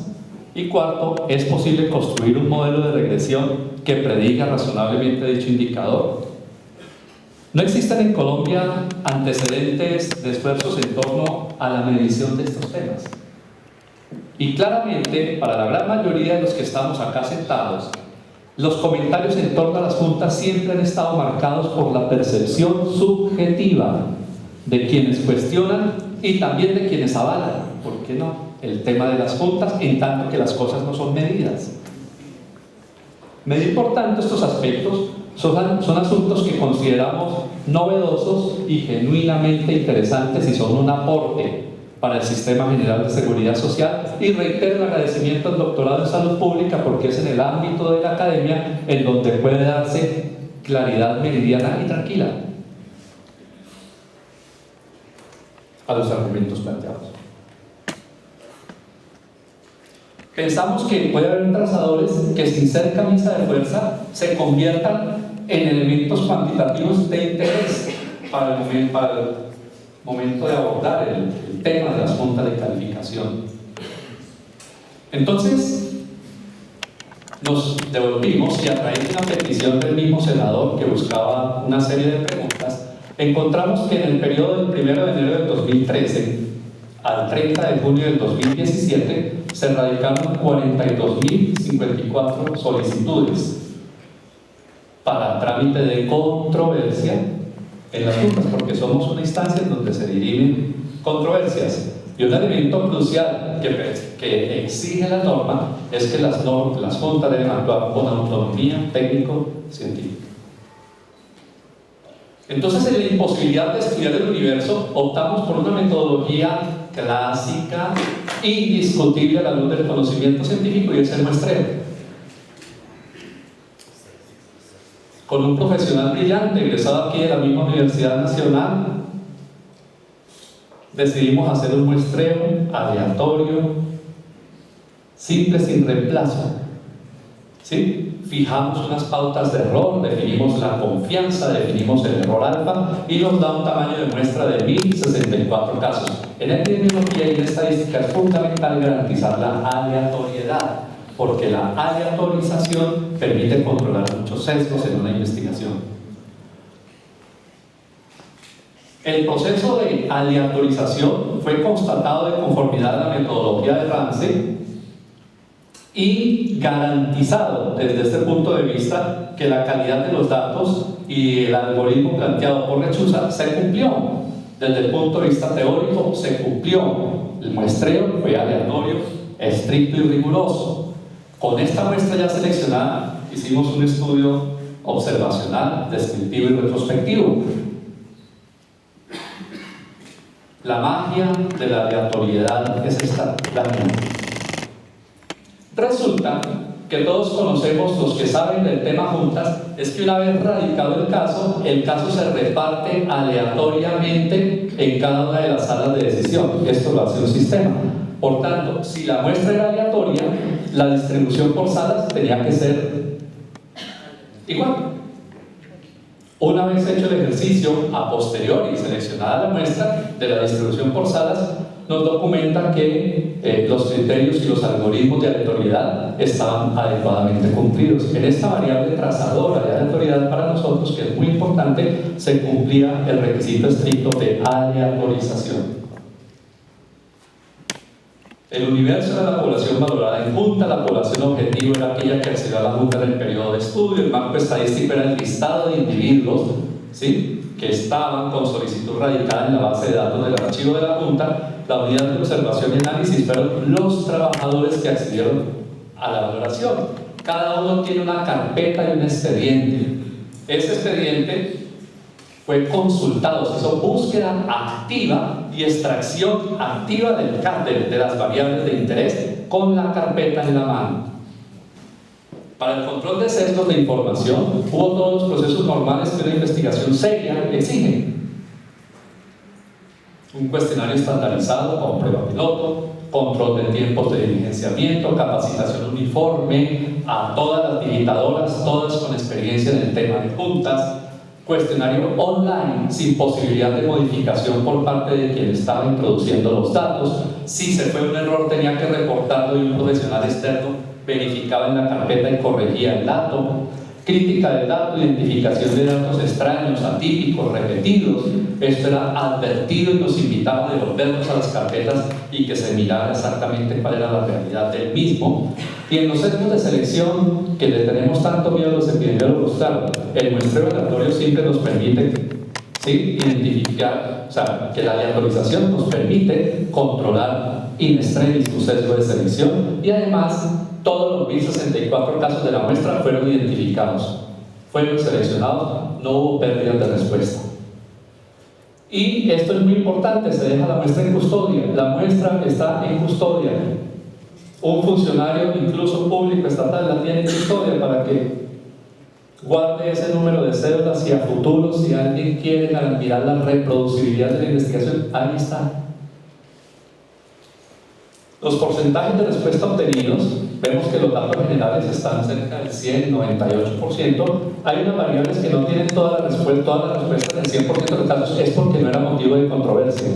Y cuarto, ¿es posible construir un modelo de regresión que prediga razonablemente dicho indicador? No existen en Colombia antecedentes de esfuerzos en torno a la medición de estos temas. Y claramente, para la gran mayoría de los que estamos acá sentados, los comentarios en torno a las juntas siempre han estado marcados por la percepción subjetiva de quienes cuestionan y también de quienes avalan, ¿por qué no?, el tema de las juntas, en tanto que las cosas no son medidas. Medir, por tanto, estos aspectos son asuntos que consideramos novedosos y genuinamente interesantes y son un aporte para el Sistema General de Seguridad Social, y reitero el agradecimiento al doctorado en Salud Pública porque es en el ámbito de la academia en donde puede darse claridad meridiana y tranquila a los argumentos planteados. Pensamos que puede haber trazadores que, sin ser camisa de fuerza, se conviertan en elementos cuantitativos de interés para el momento de abordar el tema de las juntas de calificación. Entonces, nos devolvimos y, a través de una petición del mismo senador que buscaba una serie de preguntas, encontramos que en el periodo del 1 de enero del 2013 al 30 de junio del 2017 se radicaron 42.054 solicitudes para trámite de controversia en las juntas, porque somos una instancia en donde se dirimen controversias. Y un elemento crucial que exige la norma es que las juntas deben actuar con autonomía técnico-científica. Entonces, en la imposibilidad de estudiar el universo, optamos por una metodología clásica, indiscutible a la luz del conocimiento científico, y es el muestreo. Con un profesional brillante, egresado aquí de la misma Universidad Nacional, decidimos hacer un muestreo aleatorio, simple, sin reemplazo. ¿Sí? Fijamos unas pautas de error, definimos la confianza, definimos el error alfa y nos da un tamaño de muestra de 1064 casos. En epidemiología y en estadística es fundamental garantizar la aleatoriedad, porque la aleatorización permite controlar muchos sesgos en una investigación. El proceso de aleatorización fue constatado de conformidad a la metodología de Ramsey y garantizado desde este punto de vista que la calidad de los datos y el algoritmo planteado por Lechuza se cumplió. Desde el punto de vista teórico se cumplió. El muestreo fue aleatorio, estricto y riguroso. Con esta muestra ya seleccionada hicimos un estudio observacional, descriptivo y retrospectivo. La magia de la aleatoriedad es esta planeta. Resulta que todos conocemos, los que saben del tema juntas, es que una vez radicado el caso se reparte aleatoriamente en cada una de las salas de decisión. Esto lo hace un sistema. Por tanto, si la muestra era aleatoria, la distribución por salas tenía que ser igual. Una vez hecho el ejercicio, a posteriori, seleccionada la muestra de la distribución por salas, nos documenta que los criterios y los algoritmos de aleatoriedad estaban adecuadamente cumplidos. En esta variable trazadora de aleatoriedad para nosotros, que es muy importante, se cumplía el requisito estricto de aleatorización. El universo de la población valorada en junta, la población objetivo era aquella que accedió a la junta en el periodo de estudio, el marco estadístico era el listado de individuos, ¿sí?, que estaban con solicitud radicada en la base de datos del archivo de la junta. La unidad de observación y análisis fueron los trabajadores que accedieron a la valoración. Cada uno tiene una carpeta y un expediente. Ese expediente fue consultado, se hizo búsqueda activa y extracción activa de las variables de interés con la carpeta en la mano. Para el control de sesgos de información hubo todos los procesos normales que una investigación seria exige. Un cuestionario estandarizado con prueba piloto, control de tiempos de diligenciamiento, capacitación uniforme a todas las digitadoras, todas con experiencia en el tema de juntas, cuestionario online sin posibilidad de modificación por parte de quien estaba introduciendo los datos. Si se fue un error tenía que reportarlo y un profesional externo verificaba en la carpeta y corregía el dato. Crítica del dato, identificación de datos extraños, atípicos, repetidos. Esto era advertido y nos invitaba a devolvernos a las carpetas y que se mirara exactamente cuál era la realidad del mismo. Y en los sesgos de selección, que le tenemos tanto miedo a los epidemiólogos, claro, el muestreo aleatorio siempre nos permite, ¿sí?, identificar, o sea, que la aleatorización nos permite controlar in extremis un sesgo de selección, y además todos los 1064 casos de la muestra fueron identificados, fueron seleccionados, no hubo pérdidas de respuesta. Y esto es muy importante, se deja la muestra en custodia, la muestra está en custodia. Un funcionario, incluso público estatal, la tiene en custodia para que guarde ese número de cédulas y a futuro, si alguien quiere mirar la reproducibilidad de la investigación, ahí está. Los porcentajes de respuesta obtenidos, vemos que los datos generales están cerca del 100, 98%. Hay unas variables que no tienen todas las respuestas del 100% de los casos, es porque no era motivo de controversia.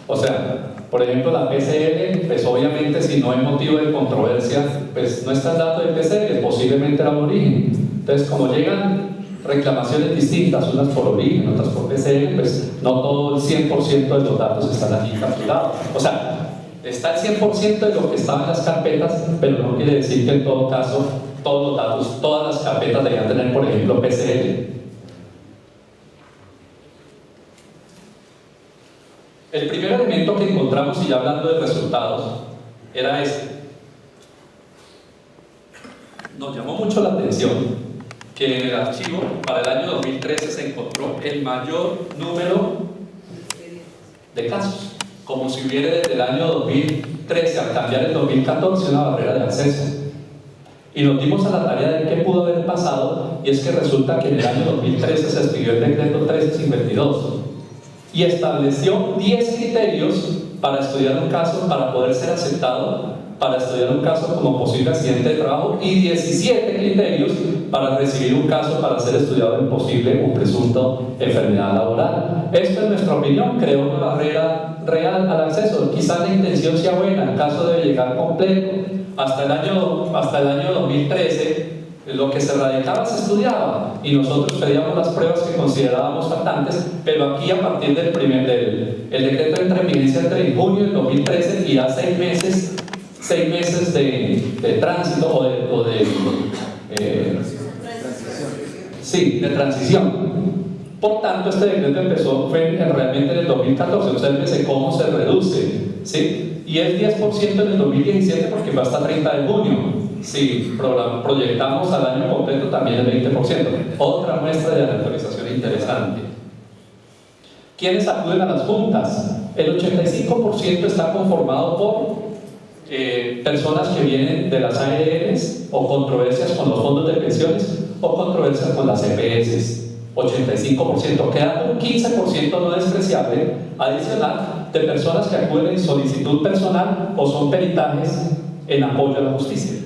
O sea, por ejemplo, la PCL, pues obviamente si no hay motivo de controversia, pues no está el dato de PCL, posiblemente era un origen. Entonces, como llegan reclamaciones distintas, unas por origen, otras por PCL, pues no todo el 100% de los datos están aquí capturados. O sea, está el 100% de lo que estaba en las carpetas, pero no quiere decir que en todo caso todos los datos, todas las carpetas debían tener, por ejemplo, PCL. El primer elemento que encontramos, y ya hablando de resultados, era este. Nos llamó mucho la atención que en el archivo para el año 2013 se encontró el mayor número de casos, como si hubiera desde el año 2013 al cambiar el 2014 una barrera de acceso. Y nos dimos a la tarea de qué pudo haber pasado, y es que resulta que en el año 2013 se expidió el decreto 1352 y estableció 10 criterios para estudiar un caso, para poder ser aceptado, para estudiar un caso como posible accidente de trabajo, y 17 criterios para recibir un caso para ser estudiado en posible o presunto enfermedad laboral. Esto, en nuestra opinión, creó una barrera real al acceso. Quizás la intención sea buena, el caso debe llegar completo. Hasta el año 2013 lo que se radicaba se estudiaba y nosotros pedíamos las pruebas que considerábamos faltantes, pero aquí a partir del decreto entra en vigencia en junio del 2013 y a 6 meses 6 meses de tránsito o de transición. Por tanto, este decreto empezó realmente en el 2014. Obsérvese cómo se reduce, ¿sí? Y es 10% en el 2017 porque va hasta 30 de junio. Si proyectamos al año completo, también el 20%. Otra muestra de actualización interesante. ¿Quiénes acuden a las juntas? El 85% está conformado por personas que vienen de las ARLs o controversias con los fondos de pensiones o controversias con las EPS. 85%, queda un 15% no despreciable adicional de personas que acuden en solicitud personal o son peritajes en apoyo a la justicia.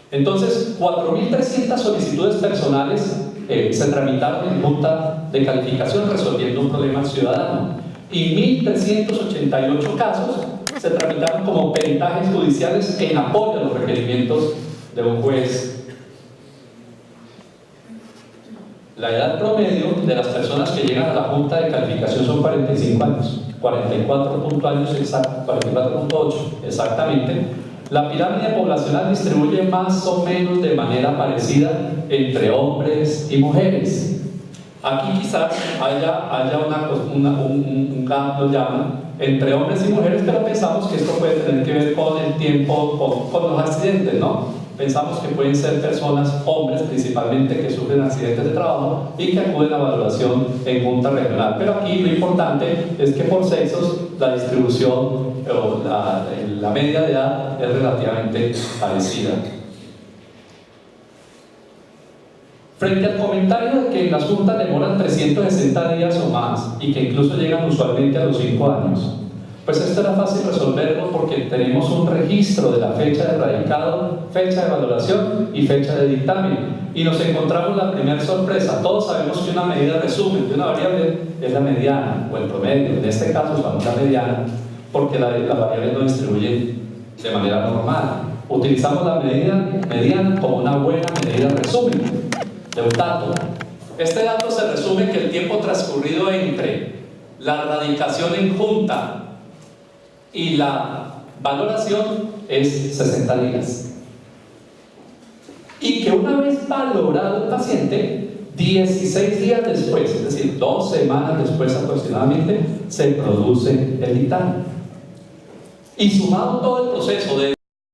Entonces, 4.300 solicitudes personales se tramitaron en junta de calificación resolviendo un problema ciudadano y 1.388 casos se tramitaron como peritajes judiciales en apoyo a los requerimientos de un juez. La edad promedio de las personas que llegan a la junta de calificación son 45 años, 44.8 exactamente. La pirámide poblacional distribuye más o menos de manera parecida entre hombres y mujeres. Aquí quizás haya un gap, lo llaman, entre hombres y mujeres, pero pensamos que esto puede tener que ver con el tiempo, con los accidentes, ¿no? Pensamos que pueden ser personas, hombres principalmente, que sufren accidentes de trabajo y que acuden a valoración en junta regional. Pero aquí lo importante es que por sexos la distribución o la media de edad es relativamente parecida. Frente al comentario de que en las juntas demoran 360 días o más y que incluso llegan usualmente a los 5 años, pues esto era fácil resolverlo porque tenemos un registro de la fecha de radicado, fecha de valoración y fecha de dictamen. Y nos encontramos la primera sorpresa. Todos sabemos que una medida resumen de una variable es la mediana o el promedio. En este caso usamos la mediana porque las variables no distribuyen de manera normal. Utilizamos la medida mediana como una buena medida resumen de un dato. Este dato se resume que el tiempo transcurrido entre la radicación en junta y la valoración es 60 días. Y que una vez valorado el paciente, 16 días después, es decir, 2 semanas después aproximadamente, se produce el dictamen. Y sumado todo el proceso de